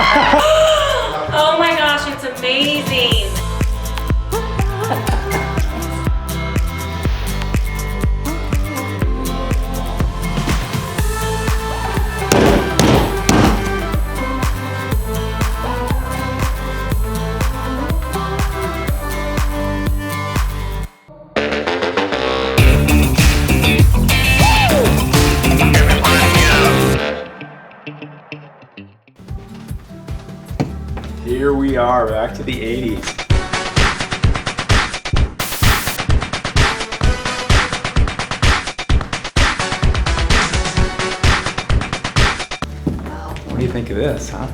Oh my gosh, it's amazing. Here we are, back to the 80s. What do you think of this, huh?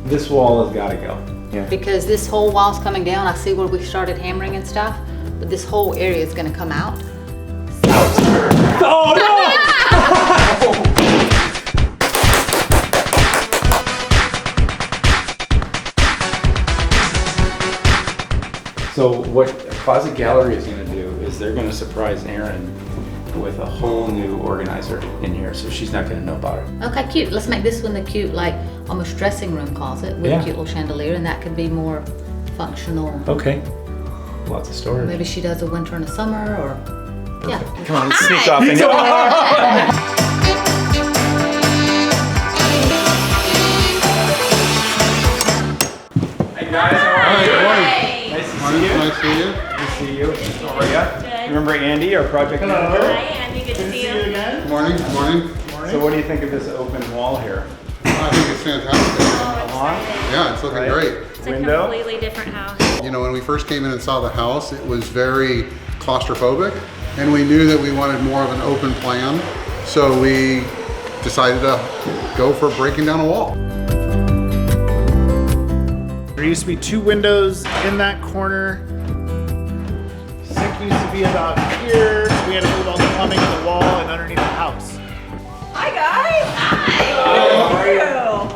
This wall has got to go. Yeah. Because this whole wall's coming down. I see where we started hammering and stuff, but this whole area is going to come out. Oh no! So what Closet Gallery is going to do is they're going to surprise Erin with a whole new organizer in here, so she's not going to know about it. Okay, cute. Let's make this one the cute, like almost dressing room closet with a cute little chandelier, and that could be more functional. Okay. Lots of storage. Maybe she does a winter and a summer, or yeah. Come on, let's sneak off in. Hey guys, how are you? Nice to see you. Nice to see you. Good to see you. How are you? Remember Andy, our project manager? Hi, Andy, good to see you. Again. Good morning. Good morning. So what do you think of this open wall here? I think it's fantastic. Yeah, it's looking great. It's Window? a completely different house. You know, when we first came in and saw the house, it was very claustrophobic, and we knew that we wanted more of an open plan, so we decided to go for breaking down a wall. There used to be 2 windows in that corner. Sink used to be about here, so we had to move all the plumbing to the wall and underneath the house. Hi guys! Hi! How are you?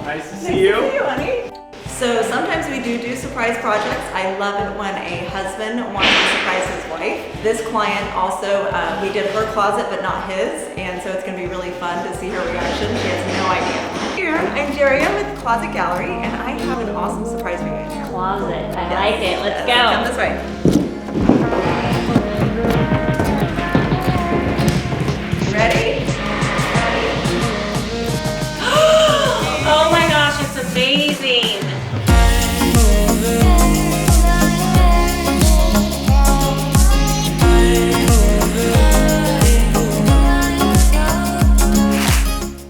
Nice Nice to to see you. see you, honey. So sometimes we do surprise projects. I love it when a husband wants to surprise his wife. This client also, we did her closet but not his, and so it's gonna be really fun to see her reaction. She has no idea. Here, I'm Daria with Closet Gallery, and I have an awesome surprise for you guys. Closet, I like it. Let's go. Come this way. Ready? Oh my gosh, it's amazing.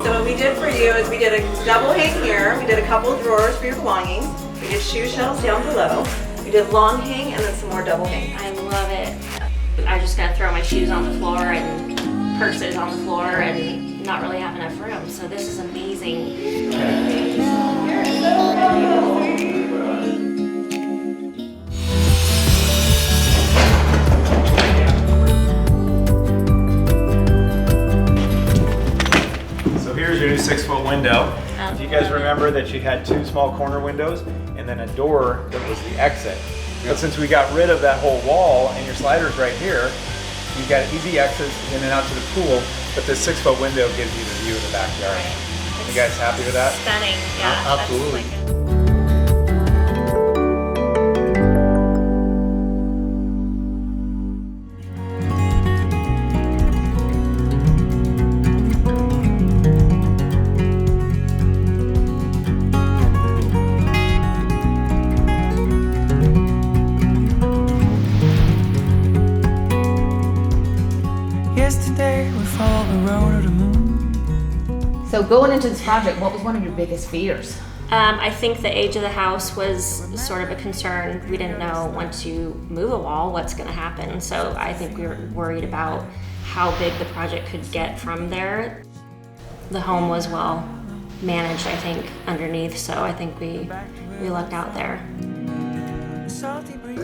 So what we did for you is we did a double hang here, we did a couple of drawers for your belongings, we did shoe shelves down below, we did long hang and then some more double hang. I love it. I just gotta throw my shoes on the floor and purses on the floor and not really have enough room. So this is amazing. So here's your new 6-foot window. If you guys remember that you had 2 small corner windows and then a door that was the exit. But since we got rid of that whole wall and your slider's right here, you've got easy access in and out to the pool, but this 6-foot window gives you the view of the backyard. You guys happy with that? Stunning, yeah. Absolutely. That's like Yesterday we followed the road to the moon. So going into this project, what was one of your biggest fears? I think the age of the house was sort of a concern. We didn't know once you move a wall what's going to happen. So I think we were worried about how big the project could get from there. The home was well managed, I think, underneath. So I think we lucked out there.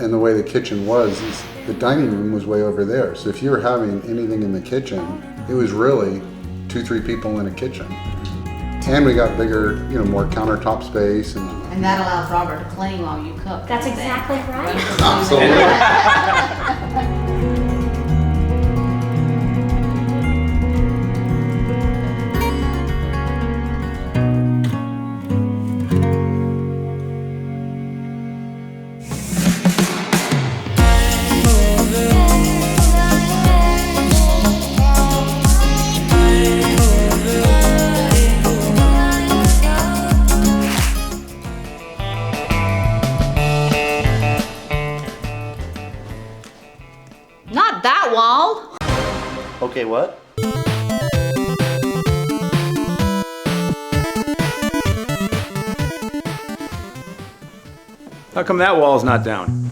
And the way the kitchen was, is the dining room was way over there. So if you were having anything in the kitchen, it was really 2-3 people in a kitchen. And we got bigger, you know, more countertop space. And that allows Robert to clean while you cook. That's exactly right. Absolutely. wall? Okay, what? How come that wall's not down?